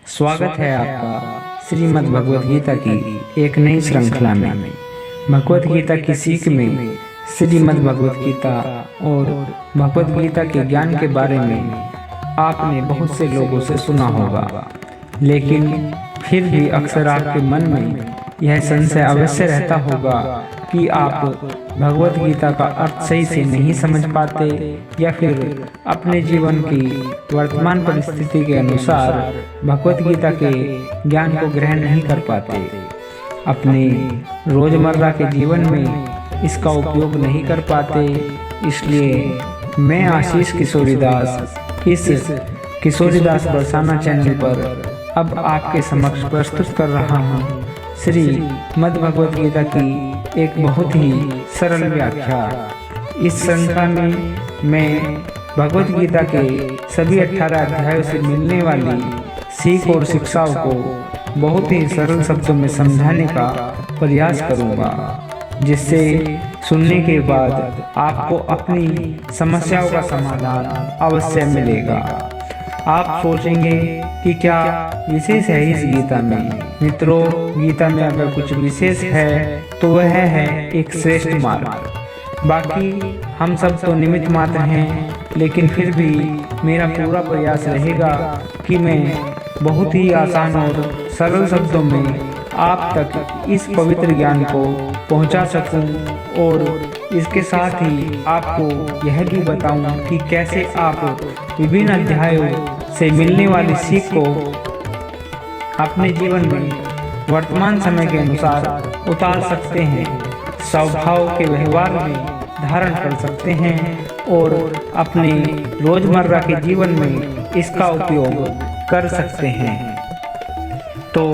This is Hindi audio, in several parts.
स्वागत है आपका श्रीमद् भगवत गीता की एक नई श्रृंखला में। भगवत गीता की सीख में श्रीमद् भगवत गीता और भगवत गीता के ज्ञान के बारे में आपने बहुत से लोगों से सुना होगा, लेकिन फिर भी अक्सर आपके मन में यह संशय अवश्य रहता होगा कि आप भगवत गीता का अर्थ सही से नहीं समझ पाते या फिर अपने जीवन की वर्तमान परिस्थिति के अनुसार भगवत गीता के ज्ञान को ग्रहण नहीं कर पाते। अपने रोजमर्रा के जीवन में इसका उपयोग नहीं कर पाते। इसलिए मैं आशीष किशोरीदास इस किशोरीदास बरसाना चैनल पर अब आपके समक्ष प्रस्तुत कर रहा हूँ श्रीमद् भगवत गीता की एक बहुत ही सरल व्याख्या। इस श्रृंखला में मैं भगवत गीता के सभी 18 अध्यायों से मिलने वाली सीख और शिक्षाओं को बहुत ही सरल शब्दों में समझाने का प्रयास करूंगा, जिससे सुनने के बाद आपको अपनी समस्याओं का समाधान अवश्य मिलेगा। आप सोचेंगे कि क्या विशेष है इस गीता में। मित्रों, गीता में अगर कुछ विशेष है तो वह है एक श्रेष्ठ मार्ग। बाकी हम सब तो निमित्त मात्र हैं, लेकिन फिर भी मेरा पूरा प्रयास रहेगा कि मैं बहुत ही आसान और सरल शब्दों में आप तक इस पवित्र ज्ञान को पहुंचा सकूं और इसके साथ ही आपको यह भी बताऊं कि कैसे आप विभिन्न अध्यायों से मिलने वाली सीख को अपने जीवन में वर्तमान समय के अनुसार उतार सकते हैं, स्वभाव के व्यवहार में धारण कर सकते हैं और अपने रोजमर्रा के जीवन में इसका उपयोग कर सकते हैं। तो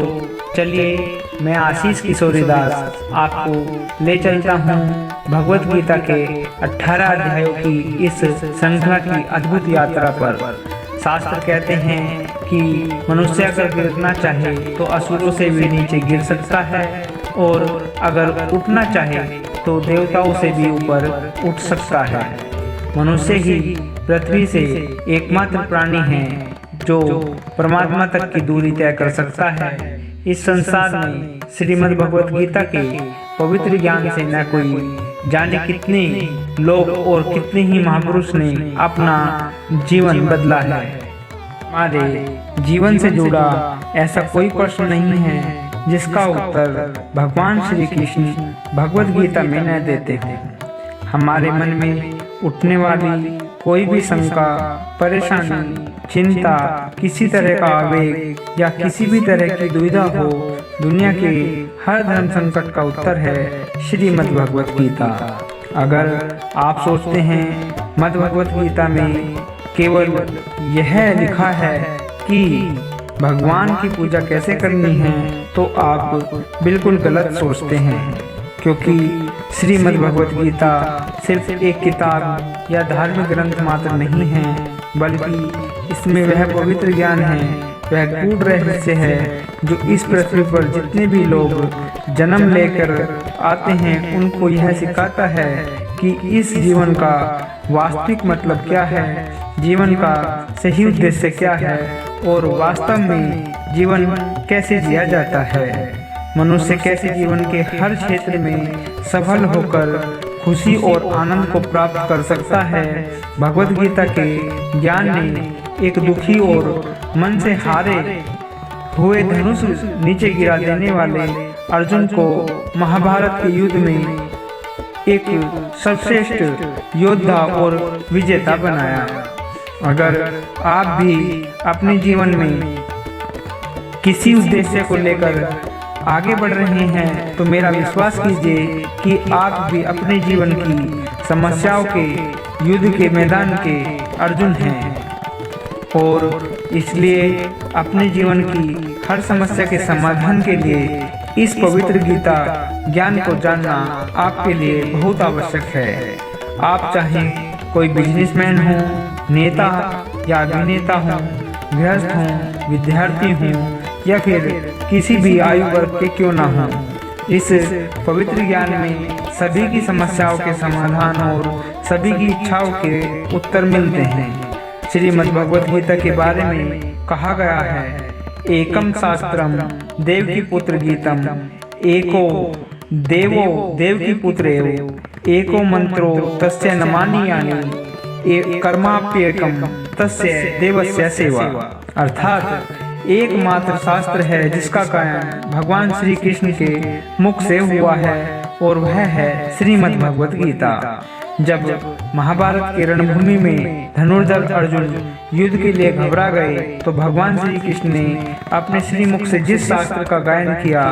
चलिए, मैं आशीष किशोरीदास आपको ले चलता हूँ भगवत गीता के 18 अध्यायों की इस श्रृंखला की अद्भुत यात्रा पर। शास्त्र कहते हैं कि मनुष्य अगर गिरना चाहे तो असुरों से भी नीचे गिर सकता है, और अगर उठना चाहे तो देवताओं से भी ऊपर उठ सकता है। मनुष्य ही पृथ्वी से एकमात्र प्राणी है जो परमात्मा तक की दूरी तय कर सकता है। इस संसार में श्रीमद् भगवत गीता के पवित्र ज्ञान से न कोई जाने कितने लोग और कितने ही महापुरुष ने अपना जीवन बदला है। हमारे जीवन से जुड़ा ऐसा कोई प्रश्न नहीं है जिसका उत्तर भगवान श्री कृष्ण भगवत गीता में न देते हैं। हमारे मन में उठने वाली कोई भी शंका, परेशानी, चिंता, किसी तरह का आवेग या किसी भी तरह की दुविधा हो, दुनिया के हर धर्म संकट का उत्तर है श्रीमद् भगवत गीता। अगर आप सोचते हैं मद् भगवत गीता में केवल यह लिखा है कि भगवान की पूजा कैसे करनी है, तो आप बिल्कुल गलत सोचते हैं, क्योंकि श्रीमद् भगवत गीता सिर्फ एक किताब या धार्मिक ग्रंथ मात्र नहीं है, बल्कि इसमें वह पवित्र ज्ञान है, वह गूढ़ रहस्य है जो इस पृथ्वी पर जितने भी लोग जन्म लेकर आते हैं उनको यह सिखाता है कि इस जीवन का वास्तविक मतलब क्या है, जीवन का सही उद्देश्य क्या है और वास्तव में जीवन कैसे जिया जाता है। मनुष्य कैसे जीवन के हर क्षेत्र में सफल होकर खुशी और आनंद को प्राप्त कर सकता है। भगवत गीता के ज्ञान ने एक दुखी और मन से हारे हुए धनुष नीचे गिरा देने वाले अर्जुन को महाभारत के युद्ध में एक सर्वश्रेष्ठ योद्धा और विजेता बनाया। अगर आप भी अपने जीवन में किसी उद्देश्य को लेकर आगे बढ़ रहे हैं तो मेरा विश्वास कीजिए कि आप भी अपने जीवन की समस्याओं के युद्ध के मैदान के अर्जुन हैं, और इसलिए अपने जीवन की हर समस्या के समाधान के लिए इस पवित्र गीता ज्ञान को जानना आपके लिए बहुत आवश्यक है। आप चाहे कोई बिजनेसमैन हो, नेता या अभिनेता हो, गृहस्थ हो, विद्यार्थी हो या फिर किसी भी आयु वर्ग के क्यों ना हो, इस पवित्र ज्ञान में सभी की समस्याओं के समाधान और सभी की इच्छाओं के उत्तर मिलते हैं। श्रीमद् भगवत गीता के बारे में कहा गया है एकम शास्त्रम देवकी पुत्र गीतम एको देवो देवकी पुत्रेव एको मंत्रो तस्य नमानि यानि कर्माप्येकम तस्य देवस्य सेवा। अर्थात एकमात्र शास्त्र है जिसका गायन भगवान श्री कृष्ण के मुख से हुआ है और वह है श्रीमद् भगवत गीता। जब महाभारत की रणभूमि में धनुर्धर अर्जुन युद्ध के लिए घबरा गए तो भगवान श्री कृष्ण ने अपने श्रीमुख से जिस शास्त्र का गायन किया,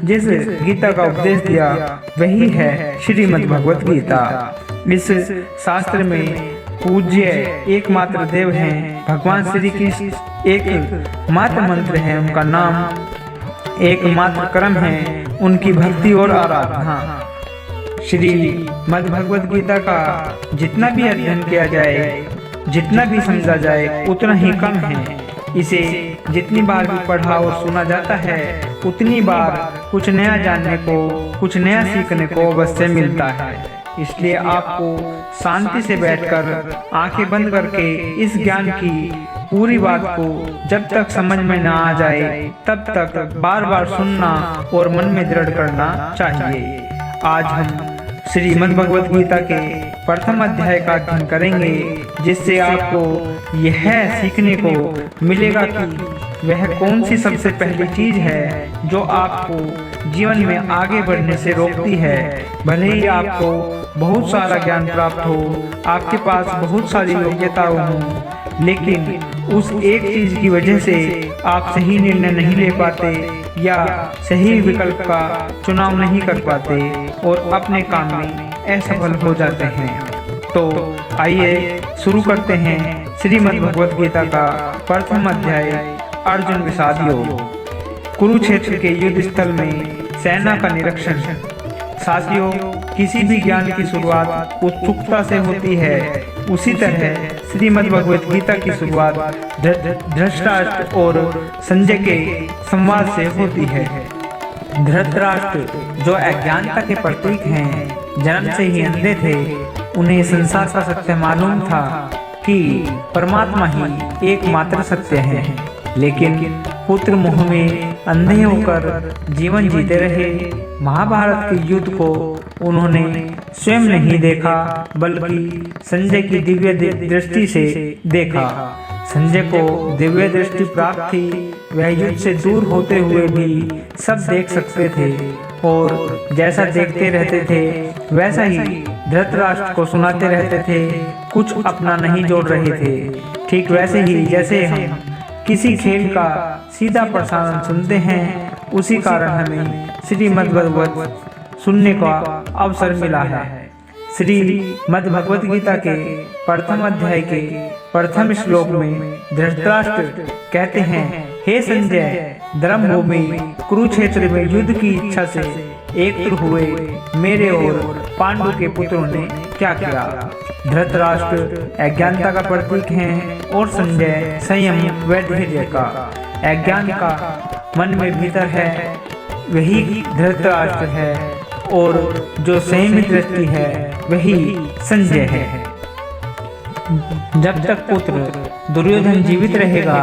जिस गीता का उपदेश दिया, वही है श्रीमद् भगवत गीता। इस शास्त्र में पूज्य एकमात्र देव हैं भगवान श्री कृष्ण, एक मात्र मंत्र है उनका नाम, एकमात्र कर्म है उनकी भक्ति और आराधना। श्रीमद् भगवत गीता का जितना भी अध्ययन किया जाए, जितना भी समझा जाए, उतना ही कम है। इसे जितनी बार भी पढ़ा और सुना जाता है, उतनी बार कुछ नया जानने को, कुछ नया सीखने को अवश्य मिलता है। इसलिए आपको शांति से बैठकर आंखें बंद करके इस ज्ञान की पूरी बात को जब तक समझ में ना आ जाए तब तक बार बार सुनना और मन में दृढ़ करना चाहिए। आज हम श्रीमद् भगवत गीता के प्रथम अध्याय का अध्ययन करेंगे, जिससे आपको यह सीखने को मिलेगा कि वह कौन सी सबसे पहली चीज है जो आपको जीवन में आगे बढ़ने से रोकती है। भले ही आपको बहुत सारा ज्ञान प्राप्त हो, आपके पास बहुत सारी योग्यताएं हों, लेकिन उस एक चीज की वजह से आप सही निर्णय नहीं ले पाते या सही विकल्प का चुनाव नहीं कर पाते और अपने काम में असफल हो जाते हैं। तो आइए शुरू करते हैं श्रीमद् भगवत गीता का प्रथम अध्याय, अर्जुन विषाद योग। कुरुक्षेत्र के युद्ध स्थल में सेना का निरीक्षण। साथियों, किसी भी ज्ञान की शुरुआत उत्सुकता से होती है, उसी तरह श्रीमद् भगवत गीता की शुरुआत धृतराष्ट्र और संजय के संवाद से होती है। धृतराष्ट्र जो अज्ञानता के प्रतीक हैं, जन्म से ही अंधे थे, उन्हें संसार का सत्य मालूम था कि परमात्मा ही एकमात्र सत्य है, लेकिन पुत्र मोह में अंधे होकर जीवन जीते रहे। महाभारत के युद्ध को उन्होंने स्वयं नहीं देखा, बल्कि संजय की दिव्य दृष्टि से देखा। संजय को दिव्य दृष्टि प्राप्त थी, वह युद्ध से दूर होते हुए भी सब देख सकते थे और जैसा देखते रहते थे वैसा ही धृतराष्ट्र को सुनाते रहते थे, कुछ अपना नहीं जोड़ रहे थे। ठीक वैसे ही जैसे हम किसी खेल का सीधा प्रसारण सुनते हैं, उसी कारण हमें श्रीमद् भगवत सुनने का अवसर मिला है। श्रीमद् भगवत गीता के प्रथम अध्याय के प्रथम श्लोक में धृतराष्ट्र कहते हैं, हे संजय, धर्मभूमि कुरुक्षेत्र में युद्ध की इच्छा से एकजुट हुए मेरे और पांडु के पुत्रों ने क्या किया। धृतराष्ट्र अज्ञानता का प्रतीक है और संजय संयम व धैर्य का। अज्ञान का मन में भीतर है, वही धृतराष्ट्र है, और जो संयमित दृष्टि है वही संजय है। जब तक पुत्र दुर्योधन जीवित रहेगा,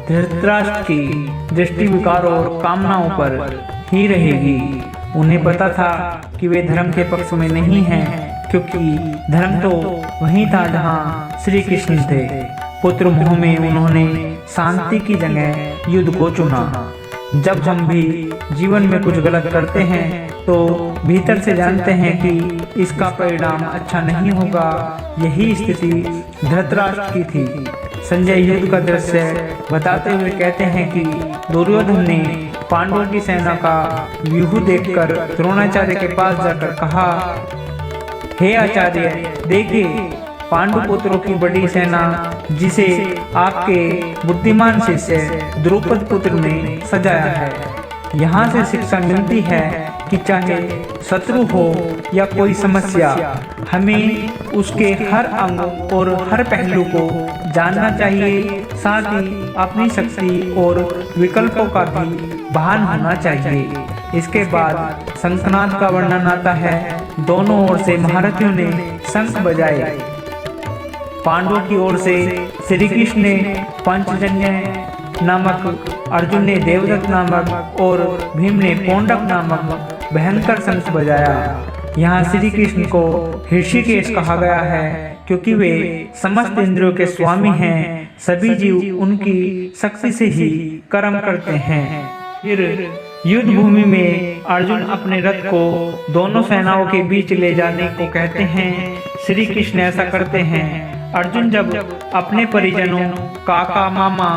धृतराष्ट्र की दृष्टि विकार और कामनाओं पर ही रहेगी। उन्हें पता था कि वे धर्म के पक्ष में नहीं हैं, क्योंकि धर्म तो वहीं था जहाँ श्री कृष्ण थे। पुत्र मोह में उन्होंने शांति की जगह युद्ध को चुना। जब हम भी जीवन में कुछ गलत करते हैं तो भीतर से जानते हैं कि इसका परिणाम अच्छा नहीं होगा। यही स्थिति धृतराष्ट्र की थी। संजय युद्ध का दृश्य बताते हुए कहते हैं कि दुर्योधन ने पांडवों की सेना का व्यूह देखकर द्रोणाचार्य के पास जाकर कहा, हे आचार्य, देखिए पांडु पुत्रों की बड़ी सेना जिसे आपके बुद्धिमान शिष्य द्रुपद पुत्र ने सजाया है। यहाँ से शिक्षा मिलती है कि चाहे शत्रु हो या कोई समस्या, हमें उसके हर अंग और हर पहलू को जानना चाहिए। साथ ही अपनी शक्ति और विकल्पों का भी भान होना चाहिए। इसके बाद शंखनाद का वर्णन आता है। दोनों ओर से महारथियों ने शंख बजाए। पांडवों की ओर से श्री कृष्ण ने पंचजन्य नामक, अर्जुन ने देवदत्त नामक और भीम ने पौंडक नामक भयंकर शंख बजाया। यहाँ श्री कृष्ण को ऋषिकेश कहा गया है क्योंकि वे समस्त इंद्रियों के स्वामी हैं। सभी जीव उनकी शक्ति से ही कर्म करते हैं। फिर युद्ध भूमि में अर्जुन अपने रथ को दोनों सेनाओं के बीच ले जाने को कहते हैं। श्री कृष्ण ऐसा करते हैं। अर्जुन जब अपने परिजनों, काका, मामा,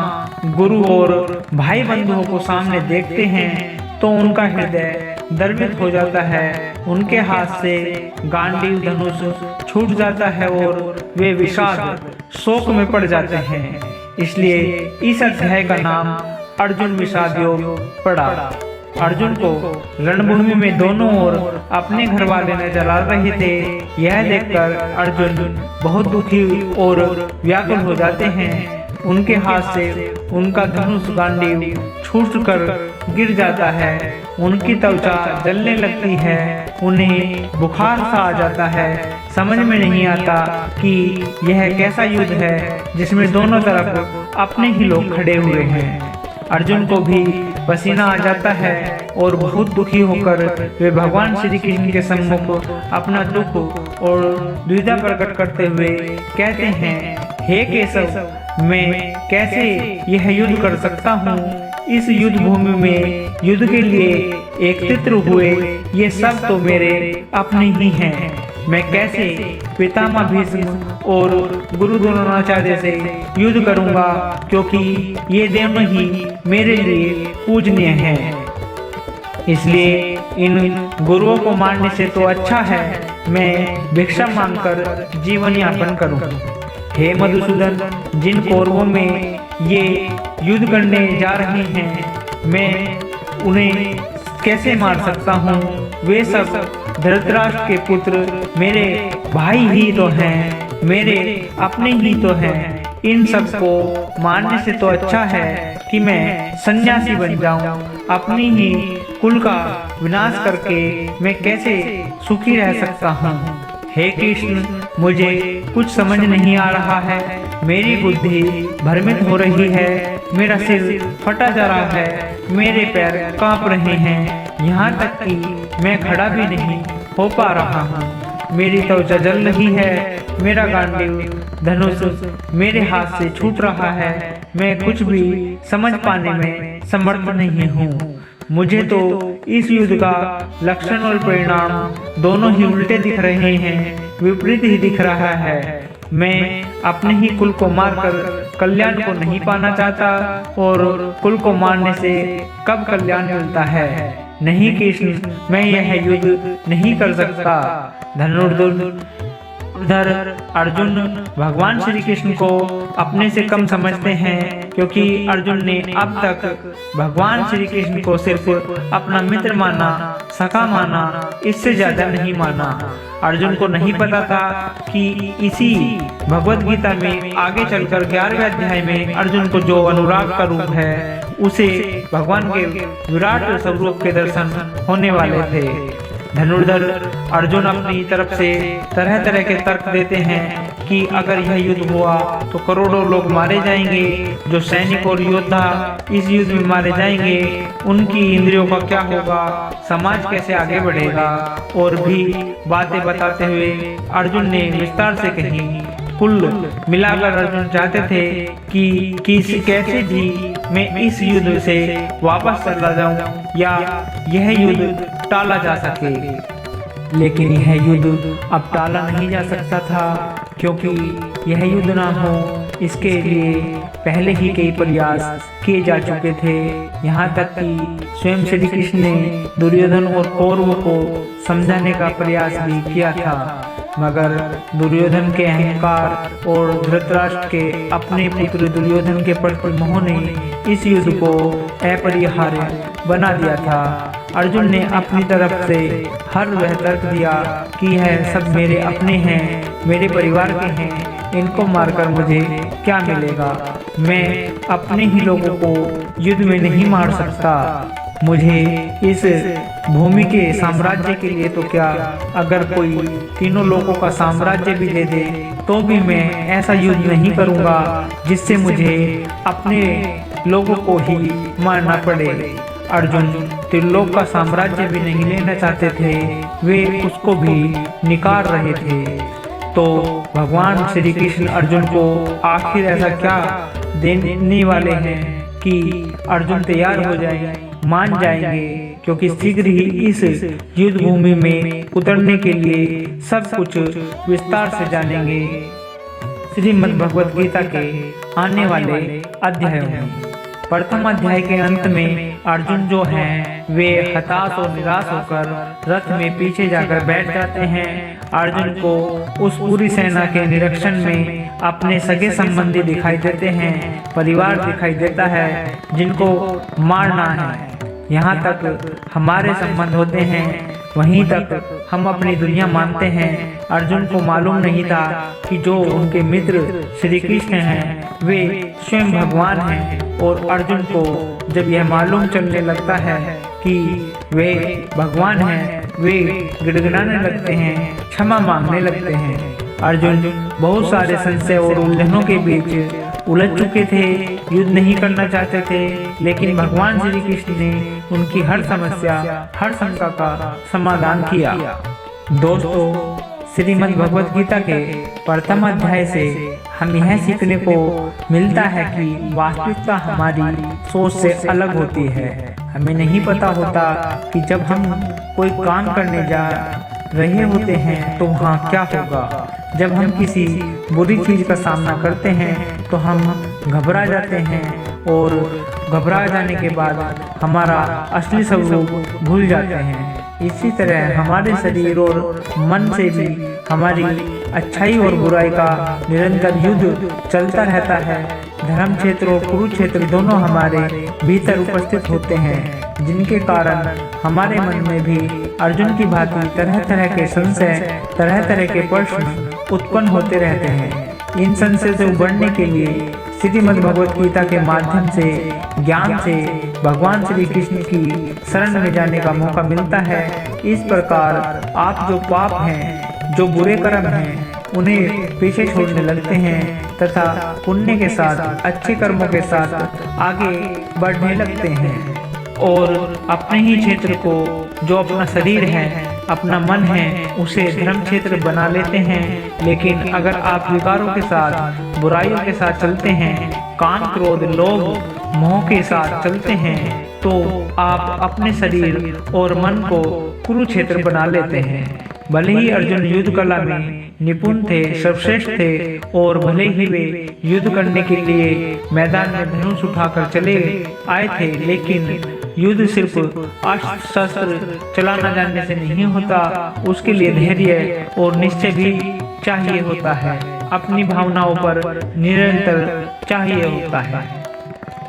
गुरु और भाई बंधुओं को सामने देखते हैं तो उनका हृदय द्रवित हो जाता है। उनके हाथ से गांडीव धनुष छूट जाता है और वे विषाद शोक में पड़ जाते हैं। इसलिए इस अध्याय का नाम अर्जुन विषाद योग पड़ा। अर्जुन को रणभूमि में दोनों ओर अपने घर वाले नजर आ रहे थे। यह देखकर अर्जुन बहुत दुखी और व्याकुल हो जाते हैं। उनके हाथ से उनका धनुष गांडीव छूटकर गिर जाता है। उनकी त्वचा जलने लगती है। उन्हें बुखार सा आ जाता है। समझ में नहीं आता कि यह कैसा युद्ध है जिसमें दोनों तरफ अपने ही लोग खड़े हुए हैं। अर्जुन को भी पसीना आ जाता है और बहुत दुखी होकर वे भगवान श्री कृष्ण के सम्मुख अपना दुख और द्विधा प्रकट करते हुए कहते हैं, हे केशव, मैं कैसे यह युद्ध कर सकता हूँ। इस युद्ध भूमि में युद्ध के लिए एकत्रित हुए ये सब तो मेरे अपने ही हैं। मैं कैसे पितामह भीष्म और गुरु द्रोणाचार्य से युद्ध करूंगा, क्योंकि ये दोनों ही मेरे लिए पूजनीय हैं। इसलिए इन गुरुओं को मारने से तो अच्छा है मैं भिक्षा मांगकर जीवन यापन करूं। हे मधुसूदन, जिन कौरवों में ये युद्ध करने जा रहे हैं मैं उन्हें कैसे मार सकता हूँ। वे सब धृतराष्ट्र के पुत्र मेरे भाई ही तो हैं, मेरे अपने ही तो हैं। इन सबको मारने से तो अच्छा है कि मैं सन्यासी बन जाऊं। अपनी ही कुल का विनाश करके मैं कैसे सुखी रह सकता हूँ। हे कृष्ण, मुझे कुछ समझ नहीं आ रहा है। मेरी बुद्धि भ्रमित हो रही है। मेरा सिर फटा जा रहा है। मेरे पैर कांप रहे हैं। यहाँ तक कि मैं खड़ा भी नहीं हो पा रहा हूँ। मेरी त्वचा जल रही है। मेरा गांडीव धनुष मेरे हाथ से छूट रहा है। मैं कुछ भी समझ पाने में समर्थ नहीं हूँ। मुझे तो इस युद्ध का लक्षण और परिणाम दोनों ही उल्टे दिख रहे हैं, विपरीत ही दिख रहा है। मैं अपने ही कुल को मारकर कल्याण को नहीं पाना चाहता और कुल को मारने से कब कल्याण मिलता है। नहीं कृष्ण, मैं यह युद्ध नहीं कर सकता। धनुर्धर अर्जुन भगवान श्री कृष्ण को अपने से कम समझते हैं, क्योंकि अर्जुन ने अब तक भगवान श्री कृष्ण को सिर्फ अपना मित्र माना, सखा माना, इससे ज्यादा नहीं माना। अर्जुन को नहीं पता था कि इसी भगवत गीता में आगे चलकर 11वें अध्याय में अर्जुन को जो अनुराग का रूप है उसे भगवान के विराट स्वरूप के दर्शन होने वाले थे। धनुर्धर अर्जुन अपनी तरफ से तरह तरह के तर्क देते हैं कि अगर यह युद्ध हुआ तो करोड़ों लोग मारे जाएंगे। जो सैनिक और योद्धा इस युद्ध में मारे जाएंगे उनकी इंद्रियों का क्या होगा, समाज कैसे आगे बढ़ेगा, और भी बातें बताते हुए अर्जुन ने विस्तार से कही। कुल मिलाकर अर्जुन चाहते थे कि कैसे भी मैं इस युद्ध से वापस चला जाऊं या यह युद्ध टाला जा सके। लेकिन यह युद्ध अब टाला नहीं जा सकता था, क्योंकि यह युद्ध ना हो इसके लिए पहले ही कई प्रयास किए जा चुके थे। यहाँ तक कि स्वयं श्री कृष्ण ने दुर्योधन और कौरवों को समझाने का प्रयास भी किया था, मगर दुर्योधन के अहंकार और धृतराष्ट्र के अपने पुत्र दुर्योधन के प्रति मोह ने इस युद्ध को अपरिहार्य बना दिया था। अर्जुन ने अपनी तरफ से हर वह तर्क दिया कि यह सब मेरे अपने हैं, मेरे परिवार के हैं, इनको मारकर मुझे क्या मिलेगा। मैं अपने ही लोगों को युद्ध में नहीं मार सकता। मुझे इस भूमि के साम्राज्य के लिए तो क्या, अगर कोई तीनों लोगों का साम्राज्य भी दे दे तो भी मैं ऐसा युद्ध नहीं करूंगा जिससे मुझे अपने लोगों को ही मारना पड़े। अर्जुन त्रिलोक का साम्राज्य भी नहीं लेना चाहते थे, वे उसको भी निकाल रहे थे। तो भगवान श्री कृष्ण अर्जुन को आखिर ऐसा क्या देने वाले हैं कि अर्जुन तैयार हो जाए, मान जाएंगे, क्योंकि शीघ्र ही इस युद्ध भूमि में उतरने के लिए सब कुछ विस्तार से जानेंगे श्रीमद् भगवत गीता के आने वाले अध्यायों में। प्रथम अध्याय के अंत में अर्जुन जो हैं वे हताश और निराश होकर रथ में पीछे जाकर बैठ जाते हैं। अर्जुन को उस पूरी सेना के निरीक्षण में अपने सगे संबंधी दिखाई देते हैं, परिवार दिखाई देता है जिनको मारना है। यहाँ तक हमारे संबंध होते हैं, वहीं तक हम अपनी दुनिया मानते हैं। अर्जुन को मालूम नहीं था कि जो उनके मित्र श्री कृष्ण हैं वे स्वयं भगवान हैं, और अर्जुन को जब यह मालूम चलने लगता है कि वे भगवान हैं, वे गिड़गिड़ाने लगते हैं, क्षमा मांगने लगते हैं। अर्जुन बहुत सारे संशय और उलझनों के बीच उलझ चुके थे, युद्ध नहीं करना चाहते थे, लेकिन भगवान श्री कृष्ण ने उनकी हर समस्या, हर शंका का समाधान किया। दोस्तों, श्रीमद् भगवत गीता के प्रथम अध्याय से हम यह सीखने को मिलता है कि वास्तविकता हमारी सोच से अलग होती है। हमें नहीं पता होता कि जब हम कोई काम करने जा रहे होते हैं तो वहाँ क्या होगा। जब हम किसी बुरी चीज का सामना करते हैं तो हम घबरा जाते हैं, और घबरा जाने के बाद हमारा असली स्वरूप भूल जाते हैं। इसी तरह हमारे शरीर और मन से भी हमारी अच्छाई और बुराई का निरंतर युद्ध चलता रहता है। धर्म क्षेत्र और कुरुक्षेत्र दोनों हमारे भीतर उपस्थित होते हैं, जिनके कारण हमारे मन में भी अर्जुन की भांति तरह तरह के संशय, तरह तरह के प्रश्न उत्पन्न होते रहते हैं। इन संशय से उबरने के लिए श्रीमद् भगवत गीता के माध्यम से, ज्ञान से भगवान श्री कृष्ण की शरण में जाने का मौका मिलता है। इस प्रकार आप जो पाप हैं, जो बुरे कर्म हैं, उन्हें पीछे छोड़ने लगते हैं तथा पुण्य के साथ, अच्छे कर्मों के साथ आगे बढ़ने लगते हैं, और अपने ही क्षेत्र को, जो अपना शरीर है, अपना मन है, उसे धर्म क्षेत्र बना लेते हैं। लेकिन अगर आप विकारों के साथ, बुराइयों के साथ चलते हैं, काम, क्रोध, लोभ, मोह के साथ चलते हैं, तो आप अपने शरीर और मन को कुरुक्षेत्र बना लेते हैं। भले ही अर्जुन युद्ध कला में निपुण थे, सर्वश्रेष्ठ थे, और भले ही वे युद्ध करने के लिए मैदान में धनुष उठाकर चले आए थे, लेकिन युद्ध सिर्फ अस्त्र शस्त्र चलाना जानने से नहीं होता, उसके लिए धैर्य और निश्चय भी चाहिए होता है, अपनी भावनाओं पर निरंतर चाहिए होता है।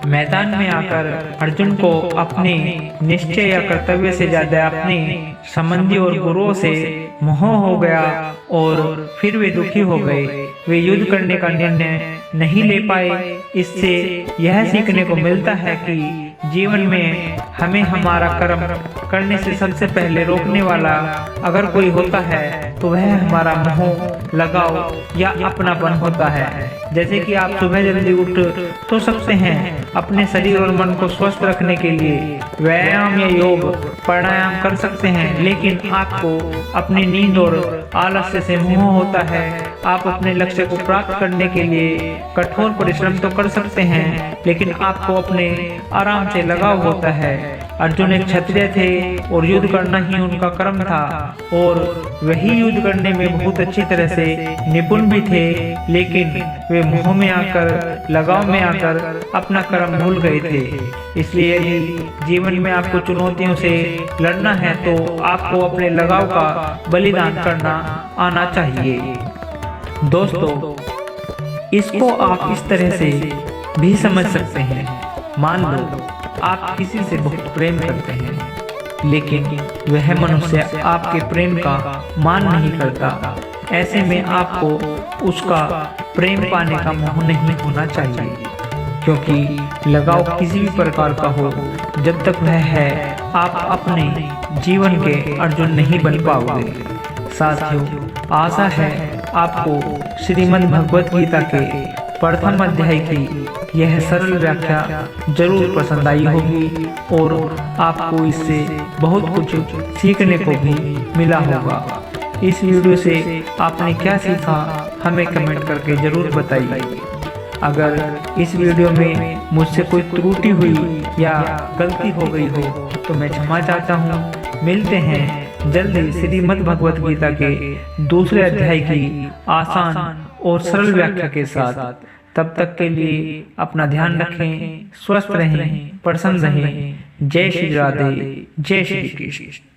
मैदान में आकर अर्जुन को अपने निश्चय या कर्तव्य से ज्यादा अपने संबंधी और गुरुओं से मोह हो गया, और फिर वे दुखी हो गए। वे युद्ध करने का निर्णय नहीं ले पाए। इससे यह सीखने को मिलता है कि जीवन में हमें हमारा कर्म करने से सबसे पहले रोकने वाला अगर कोई होता है तो वह हमारा मोह, लगाव या अपनापन होता है। जैसे कि आप सुबह जल्दी उठ तो सकते हैं, अपने शरीर और मन को स्वस्थ रखने के लिए व्यायाम या योग, प्राणायाम कर सकते हैं, लेकिन आपको अपनी नींद और आलस्य से मोह होता है। आप अपने लक्ष्य को प्राप्त करने के लिए कठोर परिश्रम तो कर सकते हैं, लेकिन आपको अपने आराम से लगाव होता है। अर्जुन एक क्षत्रिय थे और युद्ध करना ही उनका कर्म था, और वही युद्ध करने में बहुत अच्छी तरह से निपुण भी थे, लेकिन वे मोह में आकर, लगाव में आकर अपना कर्म भूल गए थे। इसलिए यदि जीवन में आपको चुनौतियों से लड़ना है तो आपको अपने लगाव का बलिदान करना आना चाहिए। दोस्तों, इसको आप इस तरह से भी समझ सकते हैं। मान लो आप किसी से बहुत प्रेम करते हैं, लेकिन वह मनुष्य आपके प्रेम का मान नहीं करता। ऐसे में आपको उसका प्रेम पाने का मोह नहीं होना चाहिए, क्योंकि लगाव किसी भी प्रकार का हो, जब तक वह है आप अपने जीवन के अर्जुन नहीं बन पाओगे। साथियों, आशा है आपको श्रीमद् भगवत गीता के प्रथम अध्याय की यह सरल व्याख्या जरूर पसंद आई होगी और आपको इससे बहुत कुछ सीखने को भी मिला होगा। इस वीडियो से आपने क्या सीखा हमें कमेंट करके जरूर बताइए। अगर इस वीडियो में मुझसे कोई त्रुटि हुई या गलती हो गई हो तो मैं क्षमा चाहता हूँ। मिलते हैं जल्द ही श्रीमद् भगवत गीता के दूसरे अध्याय की आसान और सरल व्याख्या के साथ। तब तक के लिए अपना ध्यान रखें, स्वस्थ रहें, प्रसन्न रहें। जय श्री राधे, जय श्री कृष्ण।